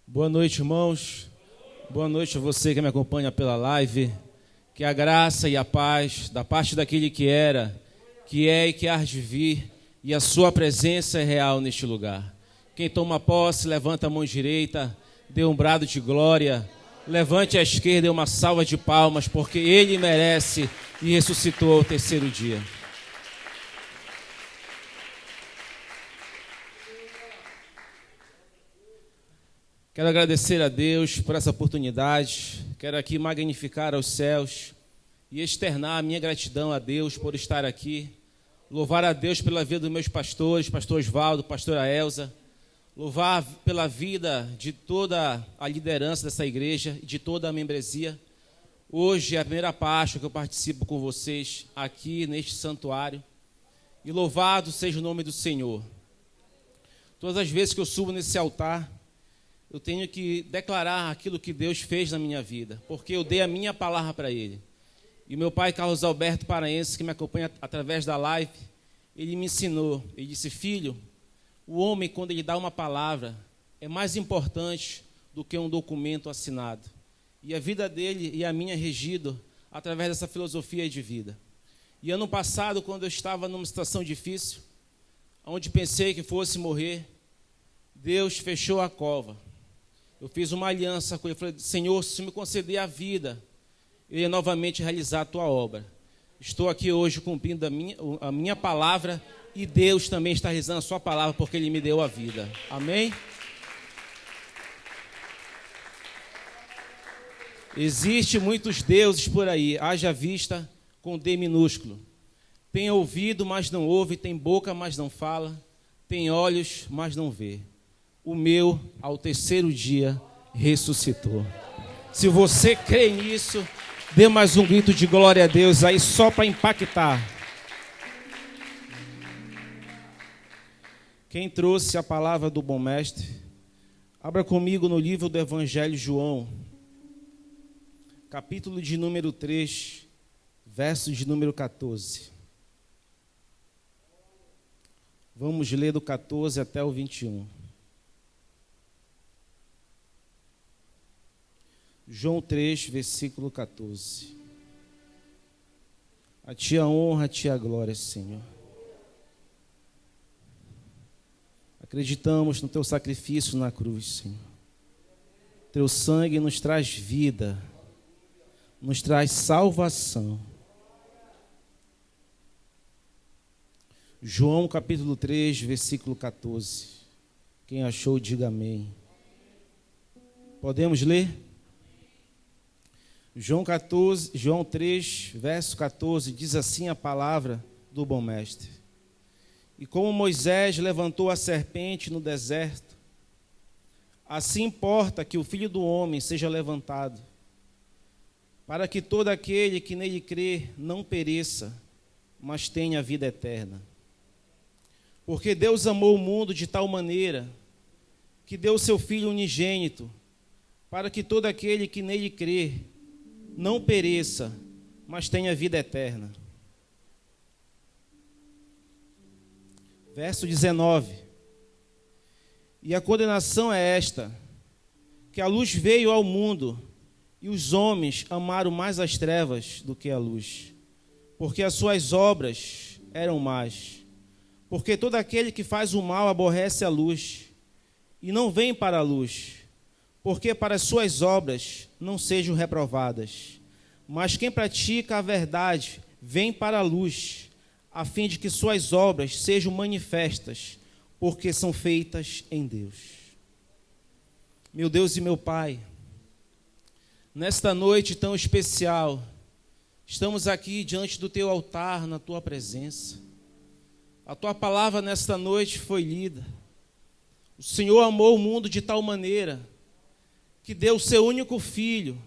Boa noite, irmãos. Boa noite a você que me acompanha pela live. Que a graça e a paz da parte daquele que era, que é e que há de vir, e a sua presença é real neste lugar. Quem toma posse, levanta a mão direita, dê um brado de glória, levante a esquerda e dê uma salva de palmas, porque ele merece e ressuscitou ao terceiro dia. Quero agradecer a Deus por essa oportunidade, quero aqui magnificar aos céus e externar a minha gratidão a Deus por estar aqui, louvar a Deus pela vida dos meus pastores, pastor Osvaldo, pastora Elza, louvar pela vida de toda a liderança dessa igreja e de toda a membresia. Hoje é a primeira Páscoa que eu participo com vocês aqui neste santuário e louvado seja o nome do Senhor. Todas as vezes que eu subo nesse altar, eu tenho que declarar aquilo que Deus fez na minha vida, porque eu dei a minha palavra para Ele. E meu pai, Carlos Alberto Paraense, que me acompanha através da live, ele me ensinou, ele disse: filho, o homem, quando ele dá uma palavra, é mais importante do que um documento assinado. E a vida dele e a minha é regido através dessa filosofia de vida. E ano passado, quando eu estava numa situação difícil, onde pensei que fosse morrer, Deus fechou a cova. Eu fiz uma aliança com ele, falei: Senhor, se me conceder a vida, eu ia novamente realizar a tua obra. Estou aqui hoje cumprindo a minha palavra e Deus também está realizando a sua palavra, porque Ele me deu a vida. Amém? Existem muitos deuses por aí, haja vista com D minúsculo. Tem ouvido, mas não ouve, tem boca, mas não fala, tem olhos, mas não vê. O meu, ao terceiro dia, ressuscitou. Se você crê nisso, dê mais um grito de glória a Deus aí, só para impactar. Quem trouxe a palavra do bom mestre, abra comigo no livro do Evangelho de João, capítulo de número 3, verso de número 14. Vamos ler do 14 até o 21. João 3, versículo 14. A ti a honra, a ti a glória, Senhor. Acreditamos no teu sacrifício na cruz, Senhor. Teu sangue nos traz vida, nos traz salvação. João capítulo 3, versículo 14. Quem achou, diga amém. Podemos ler? João 3, verso 14, diz assim a palavra do bom mestre: e como Moisés levantou a serpente no deserto, assim importa que o Filho do Homem seja levantado, para que todo aquele que nele crê não pereça, mas tenha vida eterna. Porque Deus amou o mundo de tal maneira que deu o seu Filho unigênito, para que todo aquele que nele crê não pereça, mas tenha vida eterna. Verso 19. E a condenação é esta, que a luz veio ao mundo, e os homens amaram mais as trevas do que a luz, porque as suas obras eram más. Porque todo aquele que faz o mal aborrece a luz, e não vem para a luz, porque para as suas obras não sejam reprovadas. Mas quem pratica a verdade vem para a luz, a fim de que suas obras sejam manifestas, porque são feitas em Deus. Meu Deus e meu Pai, nesta noite tão especial, estamos aqui diante do teu altar, na tua presença. A tua palavra nesta noite foi lida. O Senhor amou o mundo de tal maneira que deu o seu único filho,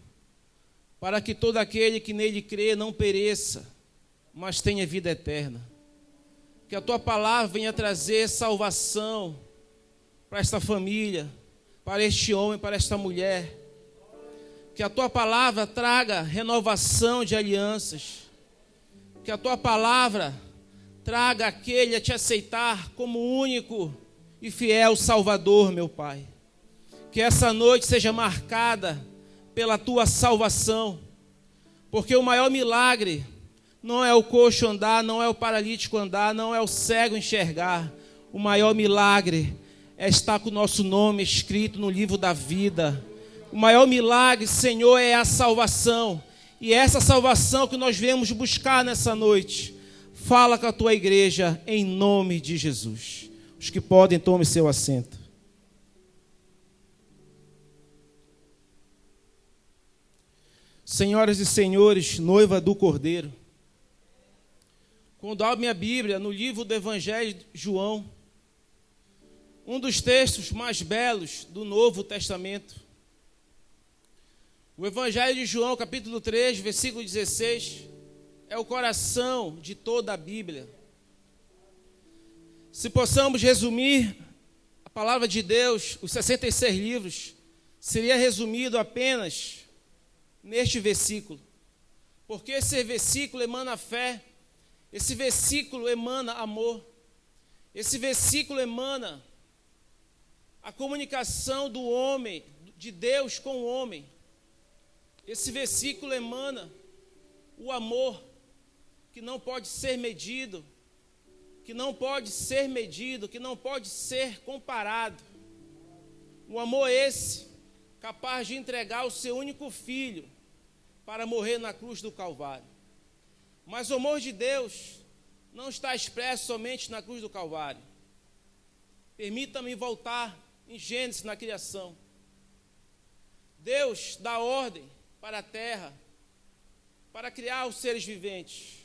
para que todo aquele que nele crê não pereça, mas tenha vida eterna. Que a tua palavra venha trazer salvação para esta família, para este homem, para esta mulher. Que a tua palavra traga renovação de alianças. Que a tua palavra traga aquele a te aceitar como único e fiel Salvador, meu Pai. Que essa noite seja marcada pela tua salvação. Porque o maior milagre não é o coxo andar, não é o paralítico andar, não é o cego enxergar. O maior milagre é estar com o nosso nome escrito no livro da vida. O maior milagre, Senhor, é a salvação. E é essa salvação que nós viemos buscar nessa noite. Fala com a tua igreja em nome de Jesus. Os que podem, tomem seu assento. Senhoras e senhores, noiva do Cordeiro. Quando abro minha Bíblia, no livro do Evangelho de João, um dos textos mais belos do Novo Testamento. O Evangelho de João, capítulo 3, versículo 16, é o coração de toda a Bíblia. Se possamos resumir a palavra de Deus, os 66 livros, seria resumido apenas neste versículo. Porque esse versículo emana fé, esse versículo emana amor, esse versículo emana a comunicação do homem, de Deus com o homem. Esse versículo emana o amor que não pode ser medido, que não pode ser comparado. Um amor esse, capaz de entregar o seu único filho para morrer na cruz do Calvário. Mas o amor de Deus não está expresso somente na cruz do Calvário. Permita-me voltar em Gênesis, na criação. Deus dá ordem para a terra, para criar os seres viventes.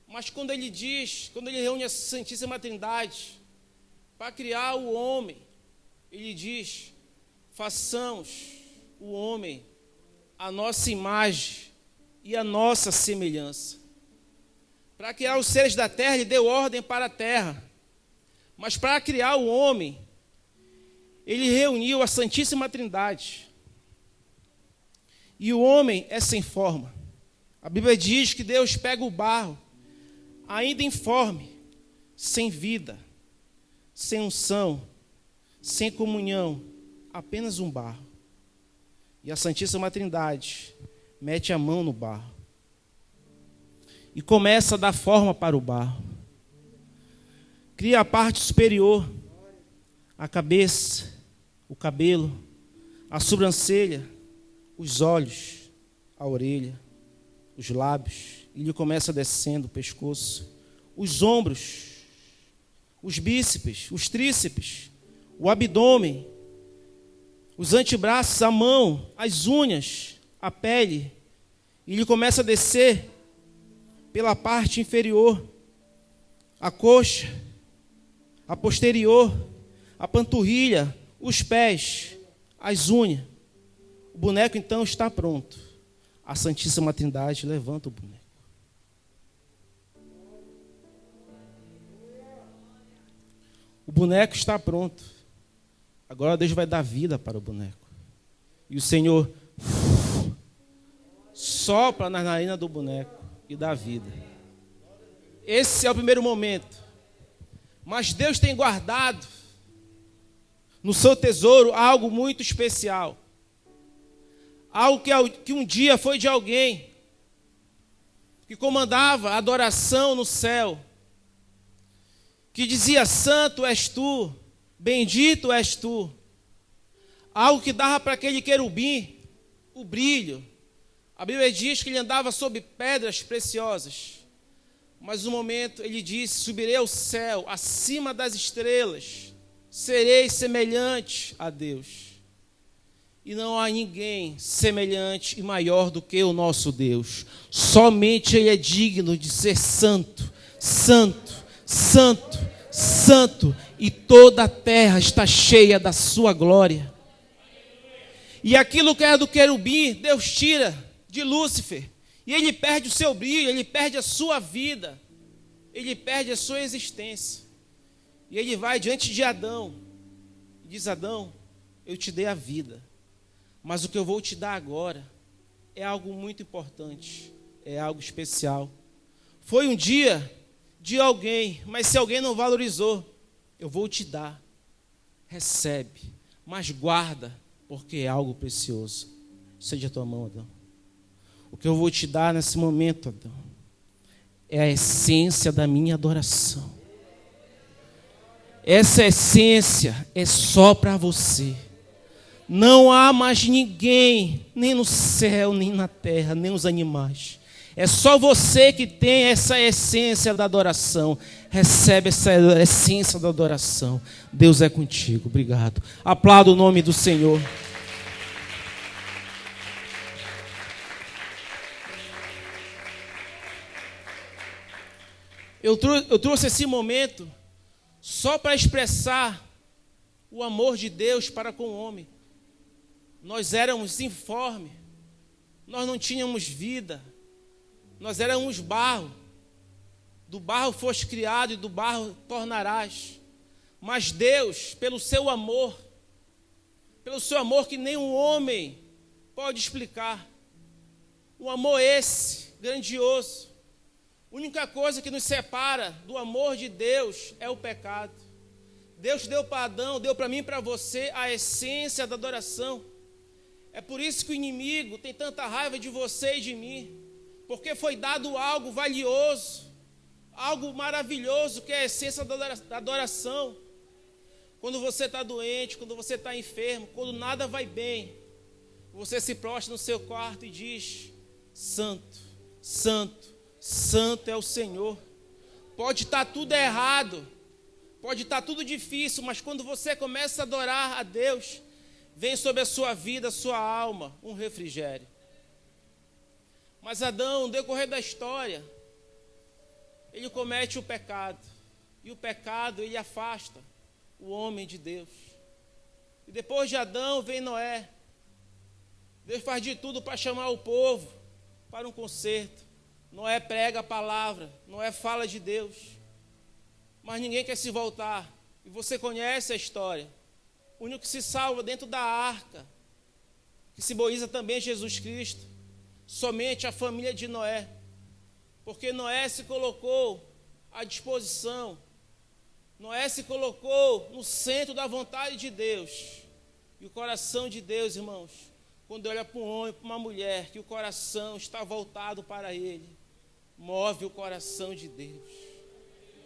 Mas quando ele reúne a Santíssima Trindade para criar o homem, ele diz: façamos o homem a nossa imagem e a nossa semelhança. Para criar os seres da terra, ele deu ordem para a terra. Mas para criar o homem, ele reuniu a Santíssima Trindade. E o homem é sem forma. A Bíblia diz que Deus pega o barro, ainda informe, sem vida, sem unção, sem comunhão, apenas um barro. E a Santíssima Trindade mete a mão no barro e começa a dar forma para o barro. Cria a parte superior, a cabeça, o cabelo, a sobrancelha, os olhos, a orelha, os lábios. E ele começa descendo o pescoço, os ombros, os bíceps, os tríceps, o abdômen, os antebraços, a mão, as unhas, a pele. E ele começa a descer pela parte inferior, a coxa, a posterior, a panturrilha, os pés, as unhas. O boneco então está pronto. A Santíssima Trindade levanta o boneco. O boneco está pronto. Agora Deus vai dar vida para o boneco. E o Senhor sopra na narina do boneco e dá vida. Esse é o primeiro momento. Mas Deus tem guardado no seu tesouro algo muito especial. Algo que um dia foi de alguém que comandava a adoração no céu, que dizia: santo és tu, bendito és tu. Algo que dava para aquele querubim o brilho. A Bíblia diz que ele andava sobre pedras preciosas. Mas no momento ele disse: subirei ao céu, acima das estrelas, serei semelhante a Deus. E não há ninguém semelhante e maior do que o nosso Deus. Somente Ele é digno de ser santo, santo, santo, santo. E toda a terra está cheia da sua glória. E aquilo que era do querubim, Deus tira de Lúcifer. E ele perde o seu brilho, ele perde a sua vida. Ele perde a sua existência. E ele vai diante de Adão. E diz: Adão, eu te dei a vida. Mas o que eu vou te dar agora é algo muito importante, é algo especial. Foi um dia de alguém, mas se alguém não valorizou, eu vou te dar. Recebe. mas guarda, porque é algo precioso. Estende a tua mão, Adão. O que eu vou te dar nesse momento, Adão, é a essência da minha adoração. Essa essência é só para você. Não há mais ninguém, nem no céu, nem na terra, nem os animais. É só você que tem essa essência da adoração. Recebe essa essência da adoração. Deus é contigo. Obrigado. Aplauda o nome do Senhor. Eu trouxe esse momento só para expressar o amor de Deus para com o homem. Nós éramos informe, nós não tínhamos vida, nós éramos barro. Do barro foste criado e do barro tornarás. Mas Deus, pelo seu amor que nenhum homem pode explicar, um amor esse, grandioso. A única coisa que nos separa do amor de Deus é o pecado. Deus deu para Adão, deu para mim e para você a essência da adoração. É por isso que o inimigo tem tanta raiva de você e de mim, porque foi dado algo valioso, algo maravilhoso, que é a essência da adoração. Quando você está doente, quando você está enfermo, quando nada vai bem, você se prostra no seu quarto e diz: Santo, Santo, Santo é o Senhor. Pode estar tudo errado, pode estar tudo difícil, mas quando você começa a adorar a Deus, vem sobre a sua vida, a sua alma, um refrigério. Mas Adão, no decorrer da história, ele comete o pecado. E o pecado, ele afasta o homem de Deus. E depois de Adão vem Noé. Deus faz de tudo para chamar o povo para um concerto. Noé prega a palavra, Noé fala de Deus. Mas ninguém quer se voltar. E você conhece a história. O único que se salva dentro da arca, que simboliza também Jesus Cristo, somente a família de Noé. Porque Noé se colocou à disposição, Noé se colocou no centro da vontade de Deus. E o coração de Deus, irmãos, quando olha para um homem, para uma mulher, que o coração está voltado para ele, move o coração de Deus,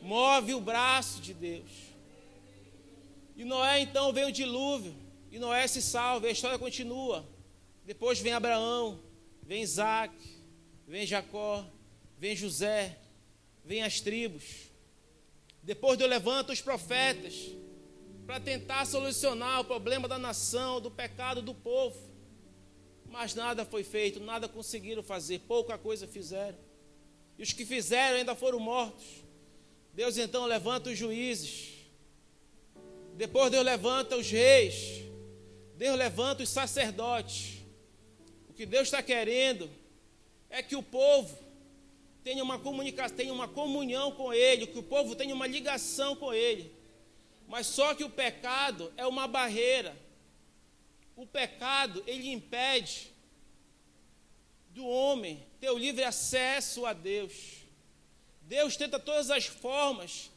move o braço de Deus. E Noé então vem o dilúvio, e Noé se salva, e a história continua. Depois vem Abraão, vem Isaac, vem Jacó, vem José, vem as tribos. Depois Deus levanta os profetas para tentar solucionar o problema da nação, do pecado do povo. Mas nada foi feito, nada conseguiram fazer, pouca coisa fizeram. E os que fizeram ainda foram mortos. Deus então levanta os juízes. Depois Deus levanta os reis. Deus levanta os sacerdotes. O que Deus está querendo é que o povo tenha uma comunicação, tenha uma comunhão com Ele, que o povo tenha uma ligação com Ele. Mas só que o pecado é uma barreira. O pecado, ele impede do homem ter o livre acesso a Deus. Deus tenta todas as formas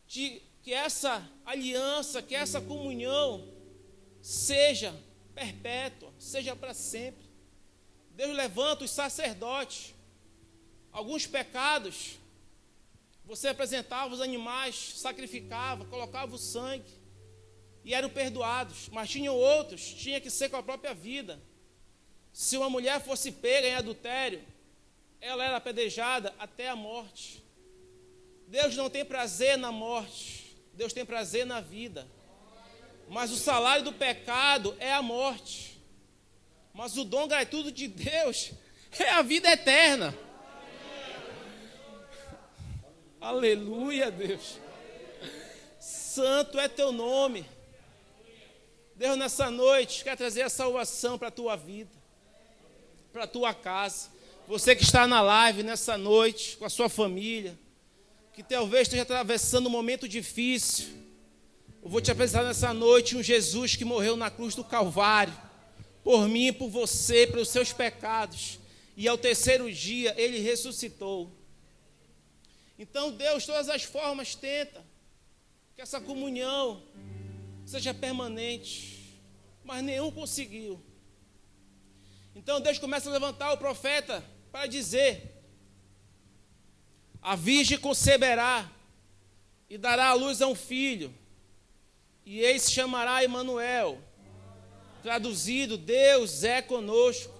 de que essa aliança, que essa comunhão seja perpétua, seja para sempre. Deus levanta os sacerdotes. Alguns pecados, você apresentava os animais, sacrificava, colocava o sangue e eram perdoados. Mas tinham outros, tinha que ser com a própria vida. Se uma mulher fosse pega em adultério, ela era apedrejada até a morte. Deus não tem prazer na morte, Deus tem prazer na vida. Mas o salário do pecado é a morte. Mas o dom gratuito de Deus é a vida eterna. Aleluia, Deus. Santo é teu nome. Deus, nessa noite, quer trazer a salvação para a tua vida, para a tua casa. Você que está na live nessa noite, com a sua família, que talvez esteja atravessando um momento difícil, eu vou te apresentar nessa noite um Jesus que morreu na cruz do Calvário, por mim, por você, pelos seus pecados, e ao terceiro dia ele ressuscitou. Então Deus, todas as formas, tenta que essa comunhão seja permanente. mas nenhum conseguiu. Então Deus começa a levantar o profeta para dizer: a virgem conceberá e dará à luz a um filho, e ele se chamará Emanuel, traduzido, Deus é conosco.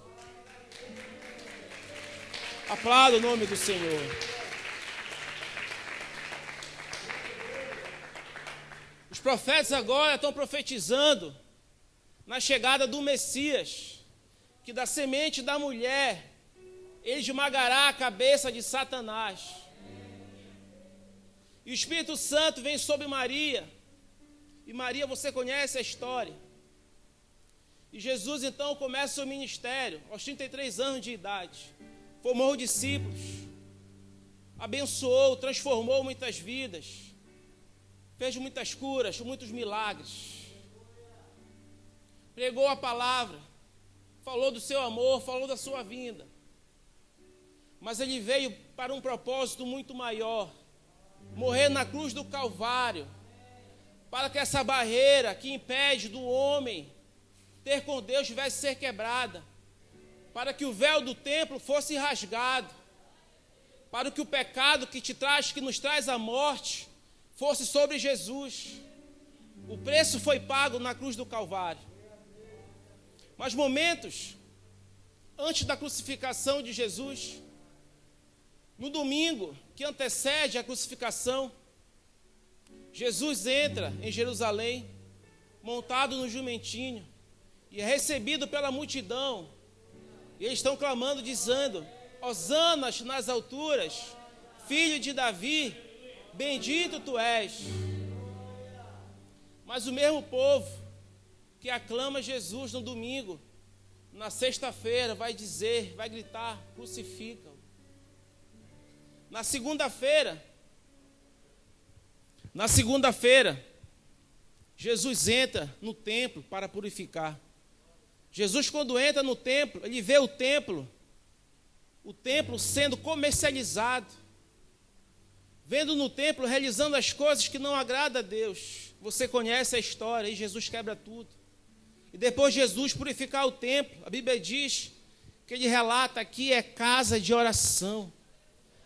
Aplauda o nome do Senhor. Os profetas agora estão profetizando na chegada do Messias, que da semente da mulher, ele esmagará a cabeça de Satanás. E o Espírito Santo vem sobre Maria. E Maria, você conhece a história. E Jesus então começa o seu ministério aos 33 anos de idade. Formou discípulos, abençoou, transformou muitas vidas, fez muitas curas, muitos milagres. Pregou a palavra, falou do seu amor, falou da sua vinda. Mas ele veio para um propósito muito maior. Morrer na cruz do Calvário, para que essa barreira que impede do homem ter com Deus tivesse que ser quebrada, para que o véu do templo fosse rasgado, para que o pecado que nos traz a morte, fosse sobre Jesus. O preço foi pago na cruz do Calvário. Mas momentos antes da crucificação de Jesus, no domingo que antecede a crucificação, Jesus entra em Jerusalém, montado no jumentinho, e é recebido pela multidão. E eles estão clamando, dizendo: Hosanas nas alturas, filho de Davi, bendito tu és. Mas o mesmo povo que aclama Jesus no domingo, na sexta-feira vai dizer, vai gritar: crucifica-o. Na segunda-feira, Jesus entra no templo para purificar. Jesus, quando entra no templo, ele vê o templo sendo comercializado, vendo no templo, realizando as coisas que não agradam a Deus. Você conhece a história, e Jesus quebra tudo. E depois de Jesus purificar o templo, a Bíblia diz que ele relata: aqui é casa de oração,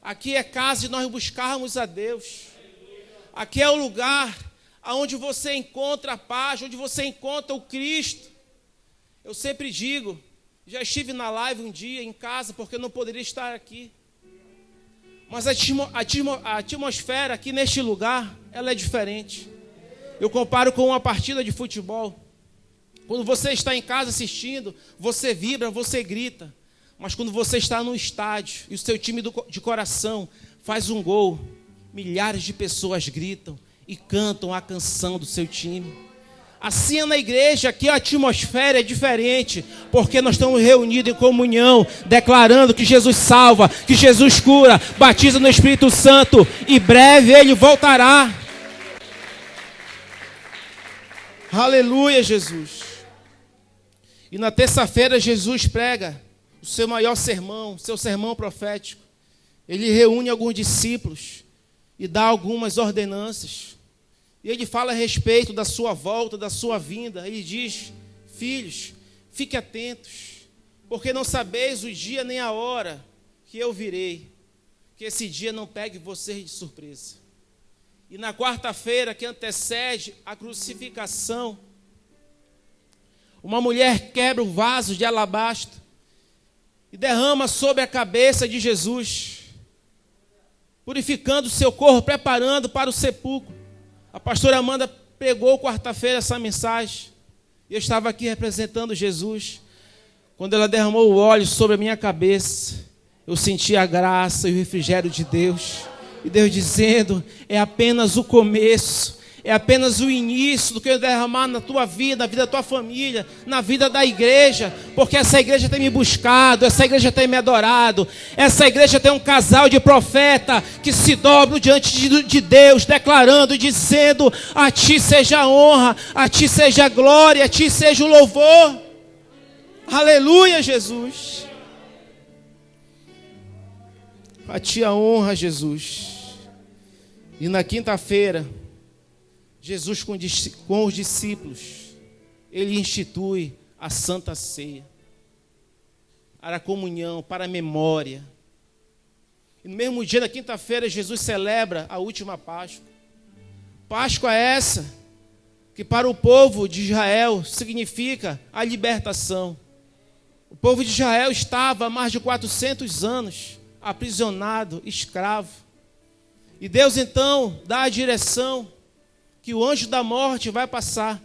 aqui é casa de nós buscarmos a Deus, aqui é o lugar onde você encontra a paz, onde você encontra o Cristo. Eu sempre digo, já estive na live um dia em casa, porque eu não poderia estar aqui, mas a atmosfera aqui neste lugar, ela é diferente. Eu comparo com uma partida de futebol. Quando você está em casa assistindo, você vibra, você grita. Mas quando você está no estádio e o seu time de coração faz um gol, milhares de pessoas gritam e cantam a canção do seu time. Assim é na igreja, aqui a atmosfera é diferente, porque nós estamos reunidos em comunhão, declarando que Jesus salva, que Jesus cura, batiza no Espírito Santo, e breve ele voltará. Aleluia, Jesus. E na terça-feira Jesus prega o seu maior sermão, seu sermão profético. Ele reúne alguns discípulos e dá algumas ordenanças. E ele fala a respeito da sua volta, da sua vinda. Ele diz: filhos, fiquem atentos, porque não sabeis o dia nem a hora que eu virei. Que esse dia não pegue vocês de surpresa. E na quarta-feira que antecede a crucificação, uma mulher quebra o vaso de alabastro e derrama sobre a cabeça de Jesus, purificando o seu corpo, preparando para o sepulcro. A pastora Amanda pregou quarta-feira essa mensagem. E eu estava aqui representando Jesus. Quando ela derramou o óleo sobre a minha cabeça, eu senti a graça e o refrigério de Deus. E Deus dizendo: é apenas o começo, é apenas o início do que eu derramar na tua vida, na vida da tua família, na vida da igreja. Porque essa igreja tem me buscado, essa igreja tem me adorado, essa igreja tem um casal de profeta que se dobram diante de Deus, declarando e dizendo: a ti seja a honra, a ti seja a glória, a ti seja o louvor. Aleluia, Jesus. A ti a honra, Jesus. E na quinta-feira, Jesus com os discípulos, ele institui a Santa Ceia, para a comunhão, para a memória. E no mesmo dia, na quinta-feira, Jesus celebra a última Páscoa. Páscoa é essa que para o povo de Israel significa a libertação. O povo de Israel estava há mais de 400 anos aprisionado, escravo. E Deus então dá a direção que o anjo da morte vai passar.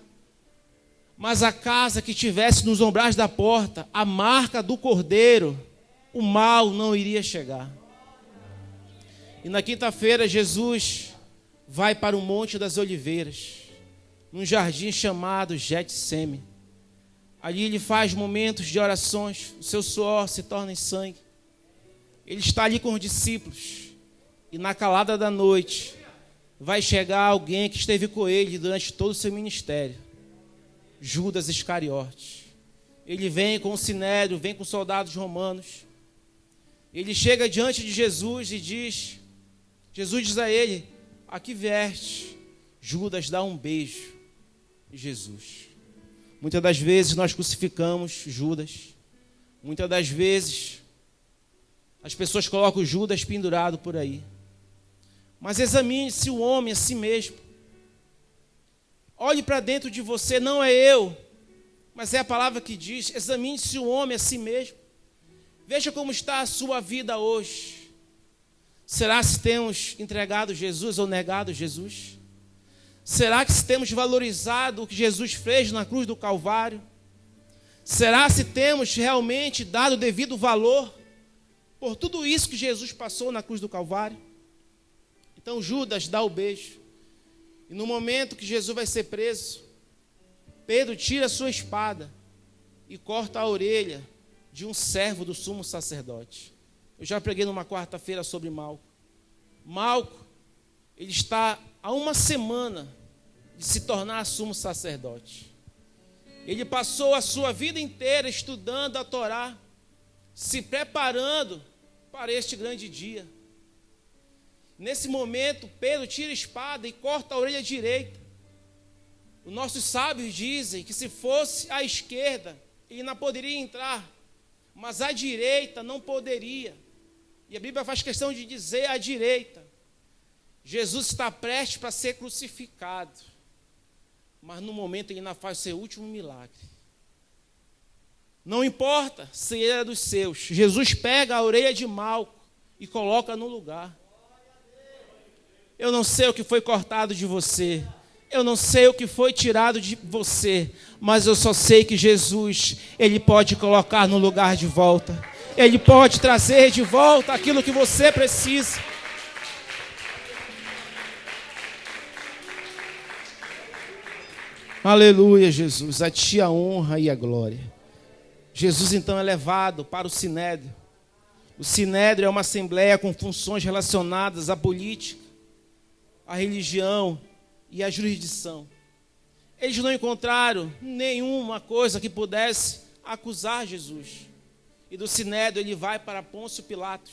Mas a casa que tivesse nos umbrais da porta a marca do cordeiro, o mal não iria chegar. E na quinta-feira Jesus vai para o Monte das Oliveiras, num jardim chamado Getsêmani. Ali ele faz momentos de orações, o seu suor se torna em sangue. Ele está ali com os discípulos, e na calada da noite vai chegar alguém que esteve com ele durante todo o seu ministério, Judas Iscariotes. Ele vem com o sinédrio, vem com soldados romanos. Ele chega diante de Jesus e diz, Jesus diz a ele, a que vieste? Judas dá um beijo em Jesus. Muitas das vezes nós crucificamos Judas. Muitas das vezes as pessoas colocam Judas pendurado por aí. Mas examine-se o homem a si mesmo. Olhe para dentro de você, não é eu, mas é a palavra que diz, examine-se o homem a si mesmo. Veja como está a sua vida hoje. Será se temos entregado Jesus ou negado Jesus? Será que se temos valorizado o que Jesus fez na cruz do Calvário? Será se temos realmente dado o devido valor por tudo isso que Jesus passou na cruz do Calvário? Então Judas dá o beijo. E no momento que Jesus vai ser preso, Pedro tira a sua espada e corta a orelha de um servo do sumo sacerdote. Eu já preguei numa quarta-feira sobre Malco. Malco, ele está há uma semana de se tornar sumo sacerdote. Ele passou a sua vida inteira estudando a Torá, se preparando para este grande dia. Nesse momento, Pedro tira a espada e corta a orelha direita. Os nossos sábios dizem que se fosse à esquerda, ele não poderia entrar, mas à direita não poderia. E a Bíblia faz questão de dizer à direita. Jesus está prestes para ser crucificado, mas no momento ele ainda faz o seu último milagre. Não importa se ele era dos seus, Jesus pega a orelha de Malco e coloca no lugar. Eu não sei o que foi cortado de você, eu não sei o que foi tirado de você, mas eu só sei que Jesus, ele pode colocar no lugar de volta. Ele pode trazer de volta aquilo que você precisa. Aleluia, Jesus, a ti a honra e a glória. Jesus então é levado para o Sinédrio. O Sinédrio é uma assembleia com funções relacionadas à política, à religião e à jurisdição. Eles não encontraram nenhuma coisa que pudesse acusar Jesus. E do Sinédrio ele vai para Pôncio Pilatos.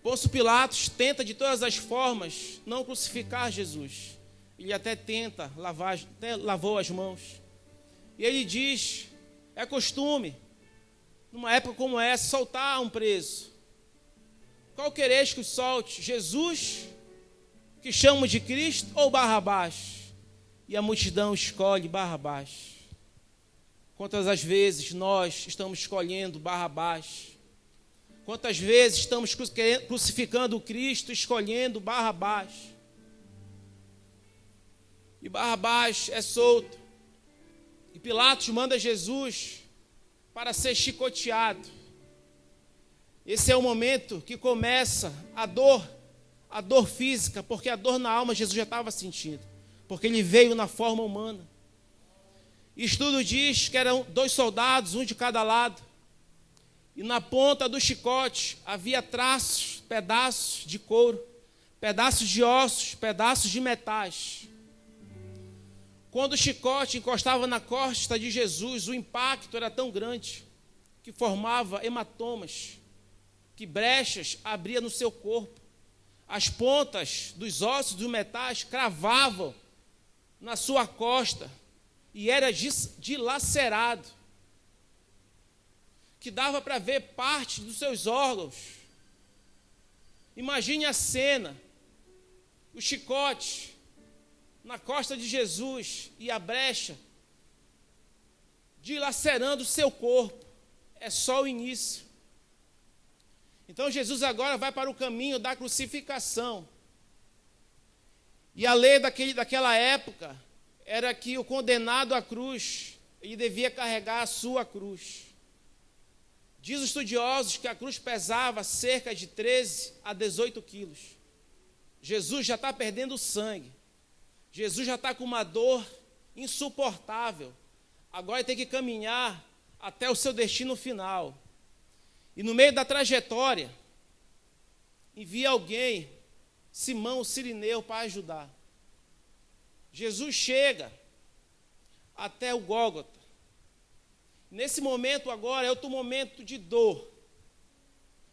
Pôncio Pilatos tenta de todas as formas não crucificar Jesus. Ele até tenta até lavou as mãos. E ele diz, é costume, numa época como essa, soltar um preso. Qual quereis que o solte? Jesus, que chamam de Cristo, ou Barrabás? E a multidão escolhe Barrabás. Quantas as vezes nós estamos escolhendo Barrabás? Quantas vezes estamos crucificando o Cristo, escolhendo Barrabás? E Barrabás é solto. E Pilatos manda Jesus para ser chicoteado. Esse é o momento que começa a dor física, porque a dor na alma Jesus já estava sentindo, porque ele veio na forma humana. Estudo diz que eram 2 soldados, um de cada lado, e na ponta do chicote havia traços, pedaços de couro, pedaços de ossos, pedaços de metais. Quando o chicote encostava na costa de Jesus, o impacto era tão grande que formava hematomas, que brechas abria no seu corpo. As pontas dos ossos dos metais cravavam na sua costa. e era dilacerado, que dava para ver parte dos seus órgãos. Imagine a cena, o chicote na costa de Jesus e a brecha dilacerando o seu corpo. É só o início. Então Jesus agora vai para o caminho da crucificação. E a lei daquela época era que o condenado à cruz, ele devia carregar a sua cruz. Diz os estudiosos que a cruz pesava cerca de 13 a 18 quilos. Jesus já está perdendo sangue. Jesus já está com uma dor insuportável. Agora ele tem que caminhar até o seu destino final. E no meio da trajetória, envia alguém, Simão, o Cirineu, para ajudar. Jesus chega até o Gólgota. Nesse momento agora é outro momento de dor.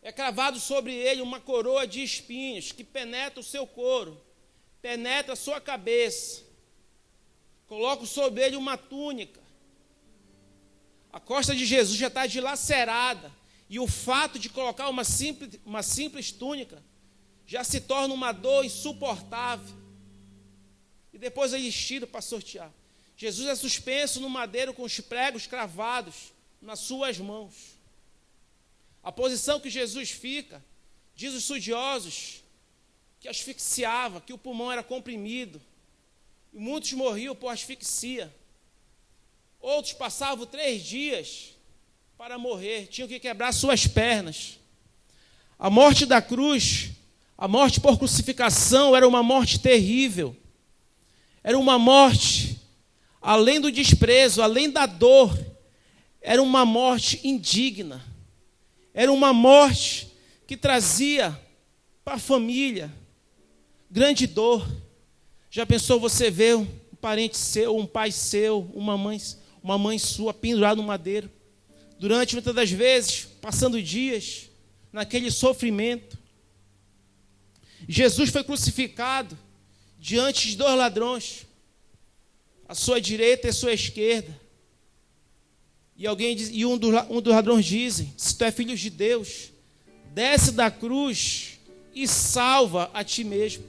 É cravado sobre ele uma coroa de espinhos que penetra o seu couro, penetra a sua cabeça. Coloca sobre ele uma túnica. A costa de Jesus já está dilacerada. E o fato de colocar uma simples túnica já se torna uma dor insuportável. E depois eles tiram para sortear. Jesus é suspenso no madeiro com os pregos cravados nas suas mãos. A posição que Jesus fica, diz os estudiosos, que asfixiava, que o pulmão era comprimido. E muitos morriam por asfixia. Outros passavam 3 dias para morrer, tinham que quebrar suas pernas. A morte da cruz, a morte por crucificação, era uma morte terrível. Era uma morte, além do desprezo, além da dor, era uma morte indigna. Era uma morte que trazia para a família grande dor. Já pensou você ver um parente seu, um pai seu, uma mãe sua pendurada no madeiro? Durante muitas das vezes, passando dias naquele sofrimento. Jesus foi crucificado diante de 2 ladrões, à sua direita e à sua esquerda. E um dos ladrões dizem: se tu é filho de Deus, desce da cruz e salva a ti mesmo.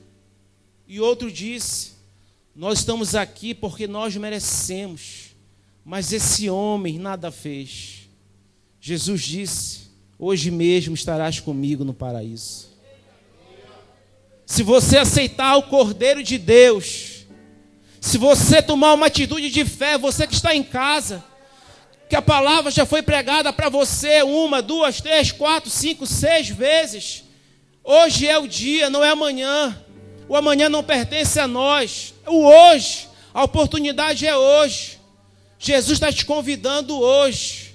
E outro disse: nós estamos aqui porque nós merecemos, mas esse homem nada fez. Jesus disse: hoje mesmo estarás comigo no paraíso. Se você aceitar o Cordeiro de Deus, se você tomar uma atitude de fé, você que está em casa, que a palavra já foi pregada para você 1, 2, 3, 4, 5, 6 vezes, hoje é o dia, não é amanhã. O amanhã não pertence a nós. O hoje, a oportunidade é hoje. Jesus está te convidando hoje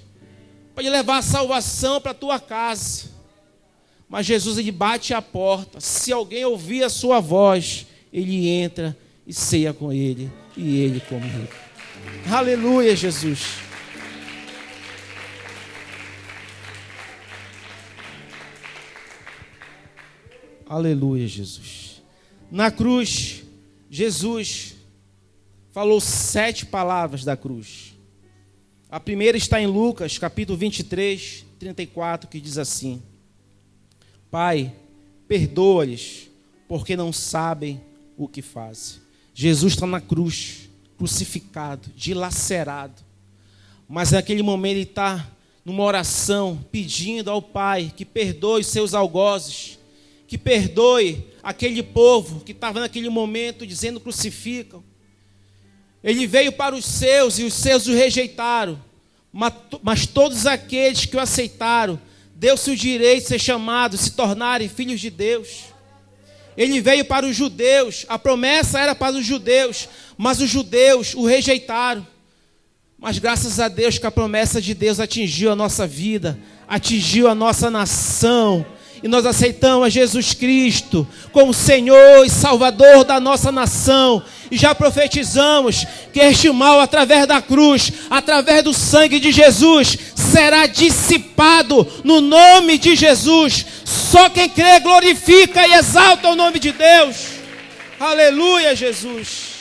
para levar a salvação para a tua casa. Mas Jesus, ele bate a porta. Se alguém ouvir a sua voz, ele entra e ceia com ele, e ele com ele. Aleluia, Jesus. Aleluia, Jesus. Na cruz, Jesus falou 7 palavras da cruz. A primeira está em Lucas, capítulo 23, 34, que diz assim: Pai, perdoa-lhes, porque não sabem o que fazem. Jesus está na cruz, crucificado, dilacerado. Mas naquele momento ele está numa oração, pedindo ao Pai que perdoe os seus algozes, que perdoe aquele povo que estava naquele momento dizendo crucificam. Ele veio para os seus e os seus o rejeitaram, mas todos aqueles que o aceitaram, deu-se o direito de ser chamados, se tornarem filhos de Deus. Ele veio para os judeus, a promessa era para os judeus, mas os judeus o rejeitaram. Mas graças a Deus que a promessa de Deus atingiu a nossa vida, atingiu a nossa nação. E nós aceitamos a Jesus Cristo como Senhor e Salvador da nossa nação. E já profetizamos que este mal, através da cruz, através do sangue de Jesus, será dissipado no nome de Jesus. Só quem crê glorifica e exalta o nome de Deus. Aleluia, Jesus.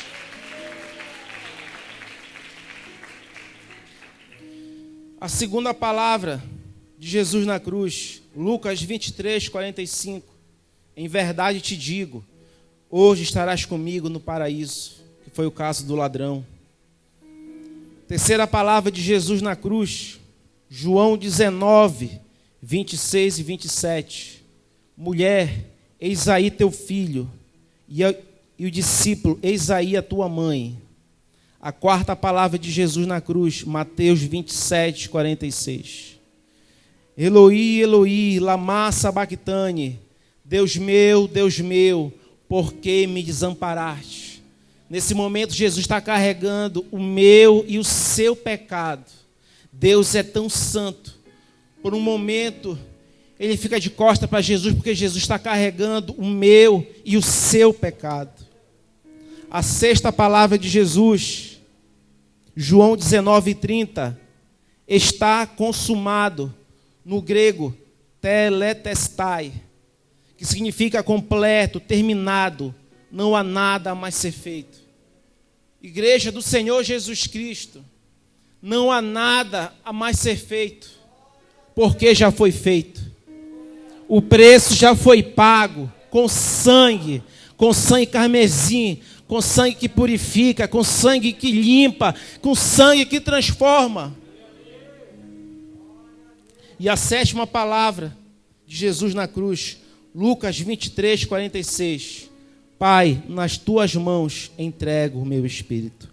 A segunda palavra de Jesus na cruz, Lucas 23, 45. Em verdade te digo, hoje estarás comigo no paraíso, que foi o caso do ladrão. Terceira palavra de Jesus na cruz, João 19, 26 e 27. Mulher, eis aí teu filho, e o discípulo, eis aí a tua mãe. A quarta palavra de Jesus na cruz, Mateus 27, 46. Eloi, Eloi, lama sabachthani, Deus meu, por que me desamparaste? Nesse momento Jesus está carregando o meu e o seu pecado. Deus é tão santo. Por um momento ele fica de costas para Jesus, porque Jesus está carregando o meu e o seu pecado. A sexta palavra de Jesus, João 19:30, está consumado, no grego, tetelestai, que significa completo, terminado, não há nada a mais ser feito. Igreja do Senhor Jesus Cristo, não há nada a mais ser feito, porque já foi feito. O preço já foi pago com sangue carmesim, com sangue que purifica, com sangue que limpa, com sangue que transforma. E a sétima palavra de Jesus na cruz, Lucas 23, 46. Pai, nas tuas mãos entrego o meu espírito.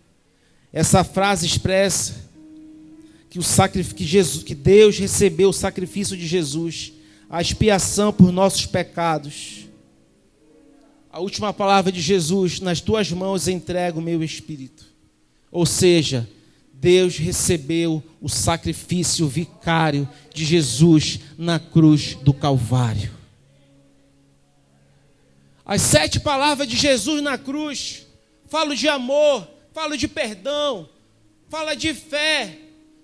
Essa frase expressa que Deus recebeu o sacrifício de Jesus, a expiação por nossos pecados. A última palavra de Jesus, nas tuas mãos entrego o meu espírito. Ou seja, Deus recebeu o sacrifício vicário de Jesus na cruz do Calvário. As 7 palavras de Jesus na cruz falam de amor, falam de perdão, falam de fé,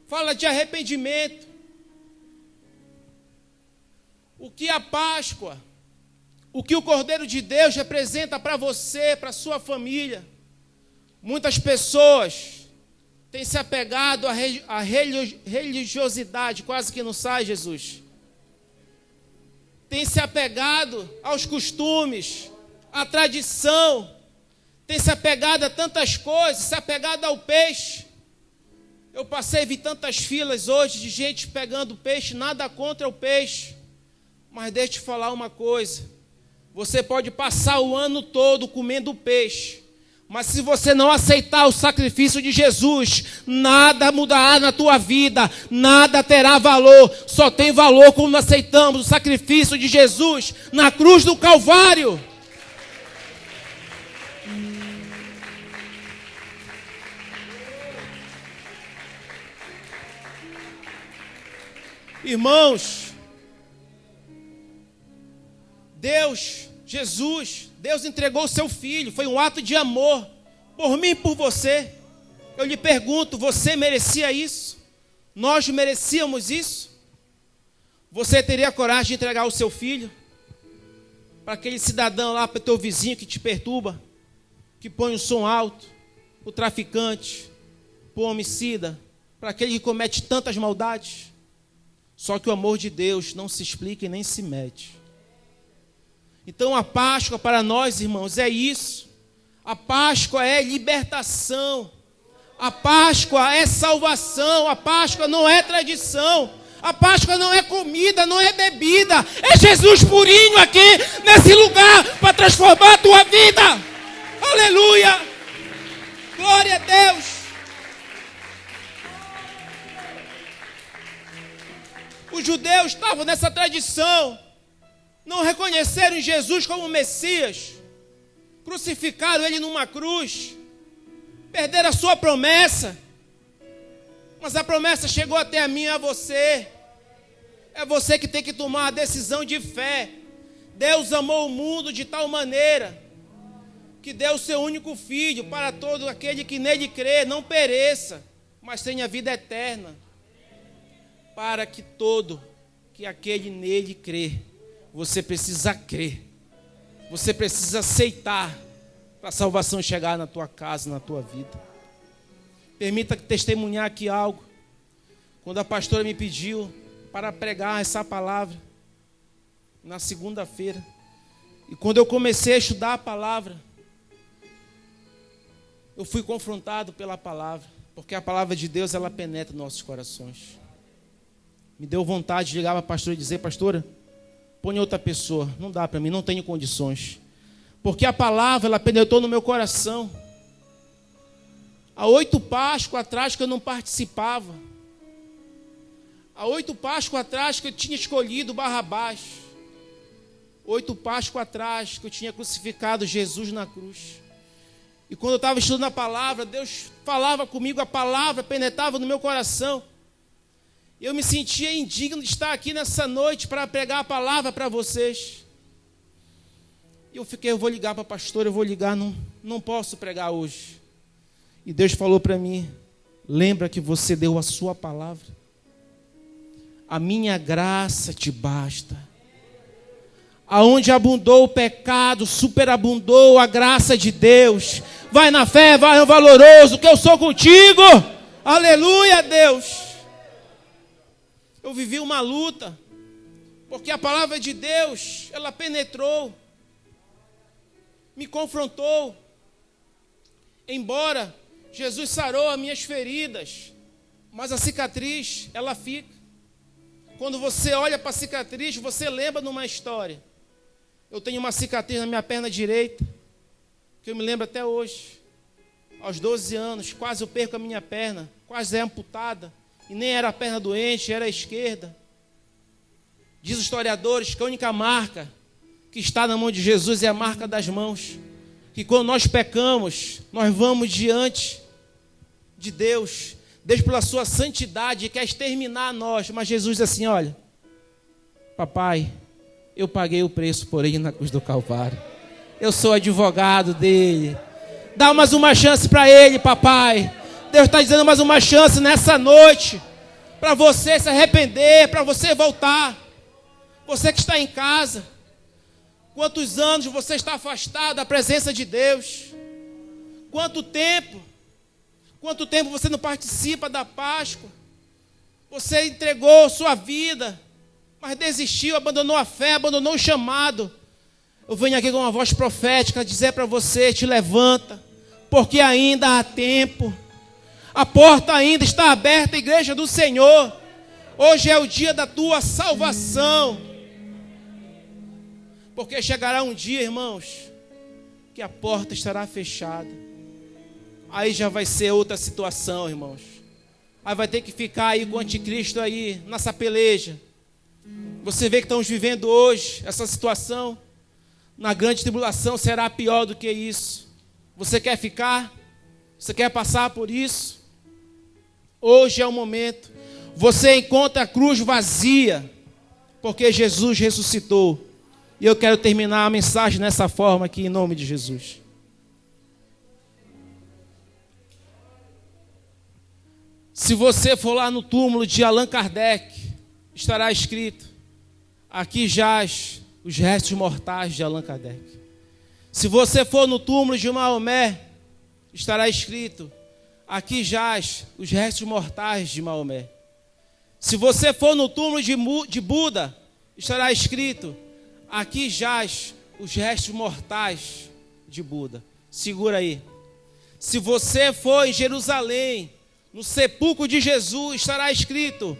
falam de arrependimento. O que a Páscoa, o que o Cordeiro de Deus representa para você, para a sua família. Muitas pessoas têm se apegado à religiosidade, quase que não sai, Jesus. Tem se apegado aos costumes, à tradição, tem se apegado a tantas coisas, se apegado ao peixe. Eu vi tantas filas hoje de gente pegando peixe, nada contra o peixe. Mas deixa eu te falar uma coisa, você pode passar o ano todo comendo peixe, mas se você não aceitar o sacrifício de Jesus, nada mudará na tua vida, nada terá valor. Só tem valor quando aceitamos o sacrifício de Jesus na cruz do Calvário. Irmãos, Deus entregou o seu filho, foi um ato de amor, por mim e por você. Eu lhe pergunto, você merecia isso? Nós merecíamos isso? Você teria coragem de entregar o seu filho para aquele cidadão lá, para o teu vizinho que te perturba, que põe o som alto, o traficante, para o homicida, para aquele que comete tantas maldades? Só que o amor de Deus não se explica e nem se mede. Então a Páscoa para nós, irmãos, é isso. A Páscoa é libertação. A Páscoa é salvação. A Páscoa não é tradição. A Páscoa não é comida, não é bebida. É Jesus purinho aqui nesse lugar para transformar a tua vida. Aleluia! Glória a Deus! Os judeus estavam nessa tradição. Não reconheceram Jesus como Messias, crucificaram ele numa cruz, perderam a sua promessa, mas a promessa chegou até a mim e a você. É você que tem que tomar a decisão de fé. Deus amou o mundo de tal maneira que deu o seu único filho para todo aquele que nele crê, não pereça, mas tenha vida eterna. Para que aquele nele crê. Você precisa crer. Você precisa aceitar para a salvação chegar na tua casa, na tua vida. Permita testemunhar aqui algo. quando a pastora me pediu para pregar essa palavra na segunda-feira. E quando eu comecei a estudar a palavra, eu fui confrontado pela palavra, porque a palavra de Deus, ela penetra nossos corações. Me deu vontade de ligar para a pastora e dizer: pastora, põe outra pessoa, não dá para mim, não tenho condições. Porque a palavra, ela penetrou no meu coração. Há 8 Páscoas atrás que eu não participava. Há 8 Páscoas atrás que eu tinha escolhido Barrabás. 8 Páscoas atrás que eu tinha crucificado Jesus na cruz. E quando eu estava estudando a palavra, Deus falava comigo, a palavra penetrava no meu coração. Eu me sentia indigno de estar aqui nessa noite para pregar a palavra para vocês. E eu vou ligar para a pastora, eu vou ligar, não posso pregar hoje. E Deus falou para mim: lembra que você deu a sua palavra. A minha graça te basta. Aonde abundou o pecado, superabundou a graça de Deus. Vai na fé, vai no valoroso, que eu sou contigo. Aleluia, Deus. Eu vivi uma luta, porque a palavra de Deus, ela penetrou, me confrontou. Embora Jesus sarou as minhas feridas, mas a cicatriz, ela fica. Quando você olha para a cicatriz, você lembra de uma história. Eu tenho uma cicatriz na minha perna direita, que eu me lembro até hoje. Aos 12 anos, quase eu perco a minha perna, quase é amputada. E nem era a perna doente, era a esquerda. Diz os historiadores que a única marca que está na mão de Jesus é a marca das mãos. Que quando nós pecamos, nós vamos diante de Deus. Deus, pela sua santidade, quer exterminar nós. Mas Jesus diz assim: olha, papai, eu paguei o preço por ele na cruz do Calvário. Eu sou advogado dele. Dá mais uma chance para ele, papai. Deus está dizendo mais uma chance nessa noite, para você se arrepender, para você voltar. Você que está em casa, quantos anos você está afastado da presença de Deus? Quanto tempo você não participa da Páscoa? Você entregou sua vida, mas desistiu, abandonou a fé, abandonou o chamado. Eu venho aqui com uma voz profética dizer para você: te levanta, porque ainda há tempo. A porta ainda está aberta, igreja do Senhor. Hoje é o dia da tua salvação. Porque chegará um dia, irmãos, que a porta estará fechada. Aí já vai ser outra situação, irmãos. Aí vai ter que ficar aí com o anticristo aí, nessa peleja. Você vê que estamos vivendo hoje essa situação. Na grande tribulação será pior do que isso. Você quer ficar? Você quer passar por isso? Hoje é o momento. Você encontra a cruz vazia, porque Jesus ressuscitou. E eu quero terminar a mensagem nessa forma aqui, em nome de Jesus. Se você for lá no túmulo de Allan Kardec, estará escrito: aqui jaz os restos mortais de Allan Kardec. Se você for no túmulo de Maomé, estará escrito: aqui jaz os restos mortais de Maomé. Se você for no túmulo de Buda, estará escrito: aqui jaz os restos mortais de Buda. Segura aí. Se você for em Jerusalém, no sepulcro de Jesus, estará escrito: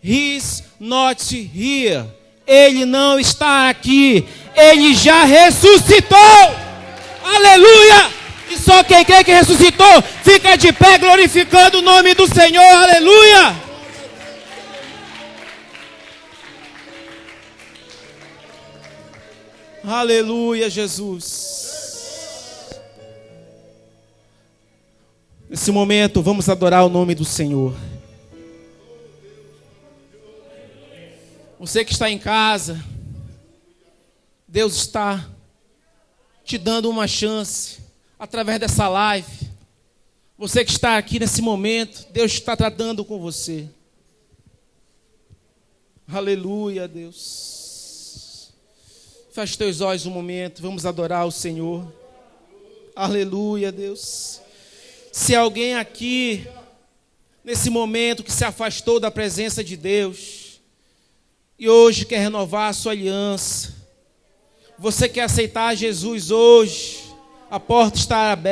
He's not here. Ele não está aqui. Ele já ressuscitou. Aleluia! E só quem crê que ressuscitou, fica de pé glorificando o nome do Senhor. Aleluia! Aleluia, Jesus. Nesse momento, vamos adorar o nome do Senhor. Você que está em casa, Deus está te dando uma chance através dessa live. Você que está aqui nesse momento, Deus está tratando com você. Aleluia, Deus. Feche teus olhos um momento, vamos adorar o Senhor. Aleluia, Deus. Se alguém aqui nesse momento que se afastou da presença de Deus e hoje quer renovar a sua aliança. Você quer aceitar Jesus hoje? A porta está aberta.